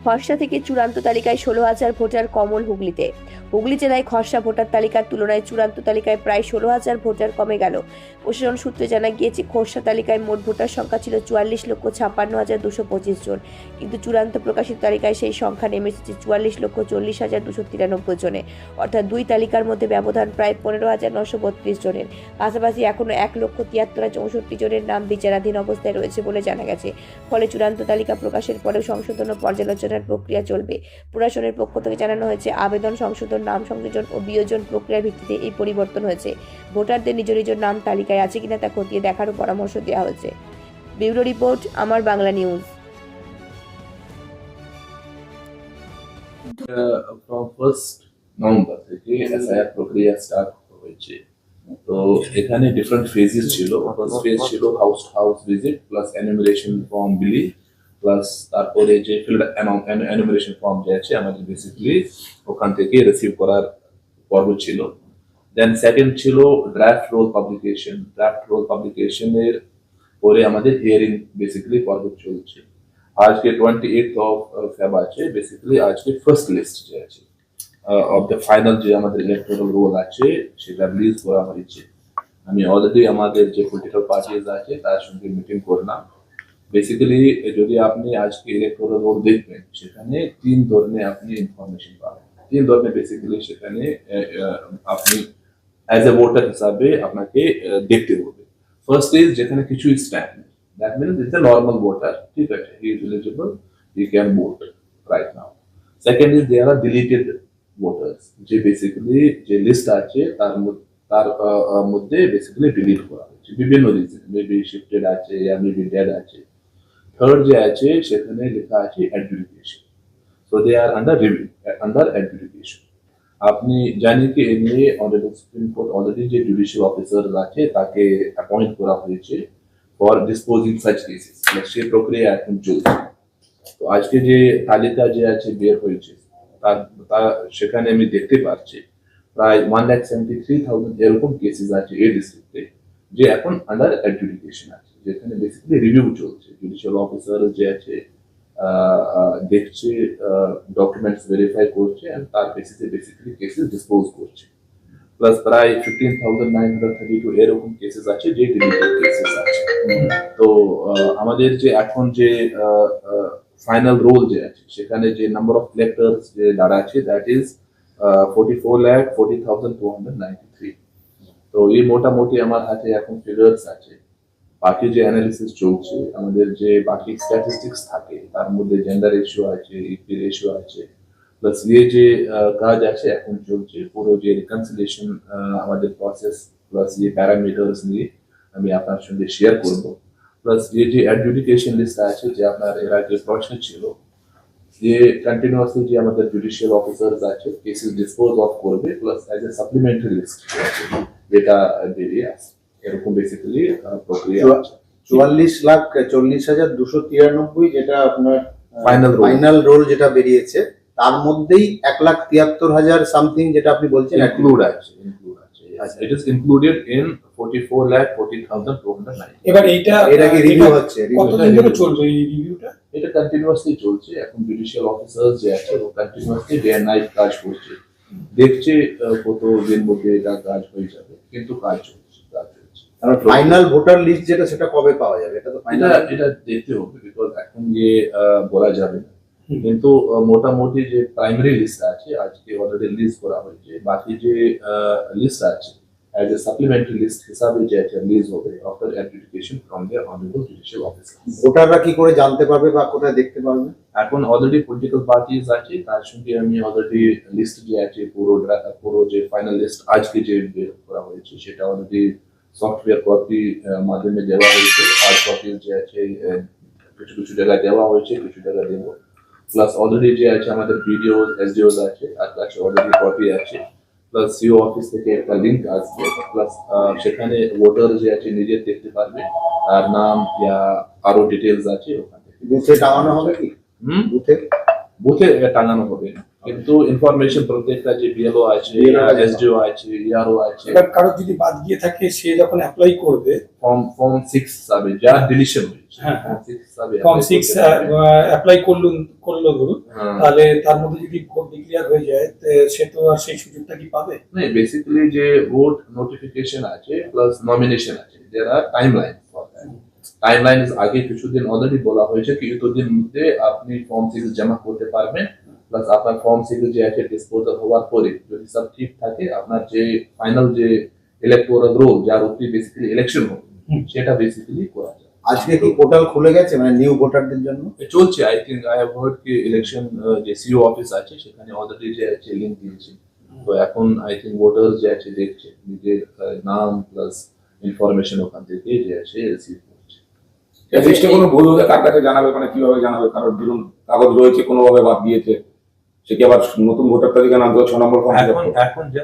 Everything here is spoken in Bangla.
খসড়া থেকে চূড়ান্ত তালিকায় 16,000 ভোটার কমল হুগলিতে। হুগলি জেলায় খসড়া ভোটার তালিকার তুলনায় চূড়ান্ত তালিকায় প্রায় 16,000 ভোটার কমে গেল। প্রশাসন সূত্রে জানা গিয়েছে, খসড়া তালিকায় মোট ভোটার সংখ্যা ছিল 44,56,225 জন, কিন্তু চূড়ান্ত প্রকাশিত তালিকায় সেই সংখ্যা নেমে এসেছে 44,40,293 জনে, অর্থাৎ দুই তালিকার মধ্যে ব্যবধান প্রায় 15,932 জনের। পাশাপাশি এখনো 1,73,64 জনের নাম বিচারাধীন অবস্থায় রয়েছে বলে জানা গেছে। ফলে চূড়ান্ত তালিকা প্রকাশের পরেও সংশোধন ও পর্যালোচনার প্রক্রিয়া চলবে। প্রশাসনের পক্ষ থেকে জানানো হয়েছে, আবেদন সংশোধন, নাম সংযোজন ও বিয়োজন প্রক্রিয়ার ভিত্তিতে এই পরিবর্তন হয়েছে। ভোটারদের নিজ নিজ নাম তালিকায় আছে কিনা তা খতিয়ে দেখারও পরামর্শ দেওয়া হয়েছে। ব্যুরো রিপোর্ট, আমার Bangla news. from 1st November থেকে এসআইআর প্রক্রিয়া স্টার্ট হয়েছে। তো এখানে ডিফারেন্ট ফেজেস ছিল। ফার্স্ট ফেজ ছিল house to house visit plus enumeration form বিলি প্লাস তারপরে যে ফিল্ড এনুমারেশন ফর্ম যে আছে আমাদের বেসিক্যালি ওখান থেকে রিসিভ করার পর্ব ছিল। দেন সেকেন্ড ছিল draft roll publication. Draft roll পাবলিকেশনের পরে আমাদের হিয়ারিং বেসিক্যালি পর্ব চলছে। আজকে 28th of Feb আছে, বেসিক্যালি আজকে ফার্স্ট লিস্ট যে আছে অফ দ্য ফাইনাল যে আমাদের ইলেকটোরাল রোল আছে সেটা রিলিজ করা হয়েছে। আমি অলরেডি আমাদের যে পলিটিক্যাল পার্টিজ আছে তার সঙ্গে মিটিং করলাম। বেসিক্যালি যদি আপনি আজকে ইলেকটোরাল রোল দেখবেন, সেখানে তিন ধরনের আপনি ইনফরমেশন পাবেন। তিন ধরনের বেসিক্যালি সেখানে আপনি অ্যাজ এ ভোটার হিসাবে আপনাকে দেখতে হবে। ফার্স্ট ইজ যেখানে কিছু stand, that means it's a normal voter, ঠিক আছে, he is eligible, he can vote right now. Second is there are deleted voters, যে বেসিক্যালি যে লিস্ট আছে তার মধ্যে বেসিক্যালি ডিলিট করা হয়েছে বিভিন্ন রিজন, মেবি শিফটেড আছে या মেবি ডেড আছে। থার্ড যে আছে সেখানে লেখা আছে adjudication, so they are under adjudication. আপনি জানি কি এ নিয়ে অনারেবল সুপ্রিম কোর্ট অলরেডি যে জুডিশিয়াল অফিসার আছে তাকে অ্যাপয়েন্ট করা হয়েছে ফর ডিসপোজিং সাচ কেসেস, সেই প্রক্রিয়া এখন চলছে। তো আজকে যে তালিকা যে আছে বের হয়েছে তা সেখানে আমি দেখতে পাচ্ছি প্রায় 1,73,000 এরকম কেসেস আছে এই ডিস্ট্রিক্টে যে এখন আন্ডার অ্যাডজুডিকেশন আছে, যেখানে বেসিক্যালি রিভিউ চলছে। জুডিশিয়াল অফিসার যে আছে দেখছে, ডকুমেন্টস ভেরিফাই করছে এন্ড তার বেসিসে বেসিক্যালি কেসেস ডিসপোজ করছে। প্লাস প্রায় 15,932 এরকম কেসেস আছে যে ডিলিটেড কেসেস আছে। তো আমাদের যে এখন যে ফাইনাল রোল যে আছে সেখানে যে নাম্বার অফ ইলেক্টরস যে দাঁড়াচ্ছে দ্যাট ইজ 44,40,293। তো এই মোটামুটি আমার হাতে এখন ফিগার্স আছে। বাকি যে অ্যানালিসিস চলছে, আমাদের যে বাকি স্ট্যাটিস্টিক্স থাকে তার মধ্যে জেন্ডার রেশিও আছে, ইপি রেশিও আছে, প্লাস এই যে কাজ আছে এখন চলছে পুরো যে রিকনসিলিয়েশন আমাদের প্রসেস প্লাস এই প্যারামিটার্স নিয়ে আমি আপনার সঙ্গে শেয়ার করব। প্লাস এই যে অ্যাডজুডিকেশন লিস্ট আছে যে আপনার এর আগে প্রশ্ন ছিল যে কন্টিনিউয়াসলি যে আমাদের জুডিশিয়াল অফিসার্স আছে কেসেস ডিসপোজ অফ করবে, plus as a supplementary list যেটা বেরিয়ে আসে, এরকম বেসিক্যালি প্রক্রিয়া আছে। 44,40,293 যেটা আপনার ফাইনাল রোল যেটা বেরিয়েছে, তার মধ্যেই 1,73,000 সামথিং যেটা আপনি বলছেন ইনক্লুড আছে। It is included in 44,40,209. এবার এর আগে রিভিউ হচ্ছে, কতদিন ধরে চলবে এই রিভিউটা? এটা কন্টিনিউয়াসলি চলছে। এখন জুডিশিয়াল অফিসার যে আছে ও কন্টিনিউয়াসলি ডে এন্ড নাইট কাজ করছে, দেখছে কত দিন মধ্যে এটা কাজ হয়ে যাবে, কিন্তু কাজ চলছে। আর ফাইনাল ভোটার লিস্ট যেটা সেটা কবে পাওয়া যাবে? এটা তো ফাইনাল, এটা দেখতে হবে, বিকজ এখন যে বলা যাবে না। কিন্তু মোটামুটি যে প্রাইমারি লিস্ট আছে আজকে অলরেডি রিলিজ করা হয়েছে। বাকি যে লিস্ট আছে as a supplementary list হিসাবে যে একটা রিলিজ হবে after adjudication from the honourable judicial officer. ভোটাররা কি করে জানতে পারবে বা কোথায় দেখতে পারবে? এখন অলরেডি পলিটিক্যাল পার্টিজ আছে, তার সঙ্গে আমি অলরেডি লিস্ট যে আছে পুরো যে ফাইনাল লিস্ট আজকে যে বের করা হয়েছে সেটা অলরেডি সফটওয়্যার কপি মাধ্যমে দেওয়া হয়েছে। হার্ড কপি যে আছে কিছু কিছু জায়গায় দেওয়া হয়েছে, কিছু জায়গায় দেব। প্লাস অলরেডি যে আছে আমাদের ভিডিওস এসডিওস আছে, তার কাছে অলরেডি কপি আছে। প্লাস সিও অফিস থেকে একটা লিঙ্ক আসবে, প্লাস সেখানে ভোটার যে আছে নিজে দেখতে পারবে, আর নাম ইয়া আরো ডিটেলস আছে ওখানে। বুথে টাঙানো হবে কি? বুথে বুথে টাঙানো হবে, কিন্তু ইনফরমেশন প্রত্যেকটা যে বিএলও আছে, এসডিও আছে, ইআরও আছে, এবার কারো যদি বাদ গিয়ে থাকে, সে যখন অ্যাপ্লাই করবে ফর্ম 6 হিসাবে যা ডিলিশন হয়েছে, হ্যাঁ, ফর্ম 6 হিসাবে ফর্ম apply 6 করতে পারবে। অ্যাপ্লাই করলো ধরুন, হ্যাঁ। তাহলে তার মধ্যে যদি ভোট ডিক্লেয়ার হয়ে যায়, সে তো আর সেই সুযোগটা কি পাবে? বেসিক্যালি যে ভোট নোটিফিকেশন আছে প্লাস নমিনেশন আছে, যারা টাইমলাইন টাইমলাইন আগে কিছুদিন অলরেডি বলা হয়েছে কি এতদিন মধ্যে আপনি ফর্ম 6 জমা করতে পারবেন, প্লাস আপনার ফর্ম 6 যে আছে ডিসপোজাল হওয়ার পরে যদি সব ঠিক থাকে, আপনার যে ফাইনাল যে ইলেকটোরাল রোল যার উপরে বেসিক্যালি ইলেকশন হবে, সেটা বেসিক্যালি করা যায়। আজকে কি পোর্টাল খুলে গেছে মানে নিউ ভোটারদের জন্য? চলছে, I think I have heard কি ইলেকশন যে সিও অফিস আছে সেখানে অলরেডি যে আছে লিঙ্ক দিয়েছে, তো এখন আই থিঙ্ক ভোটার যে আছে দেখছে নিজের নাম প্লাস ইনফরমেশন ওখান থেকে যে আছে রিসিভ করছে। লিস্টে কোনো ভুল হলে কার কাছে জানাবে, মানে কিভাবে জানাবে? কারণ ধরুন কাগজ রয়েছে কোনোভাবে বাদ দিয়েছে, সে কি আবার নতুন ভোটার তালিকা নাম 6 নম্বর ফর্ম এখন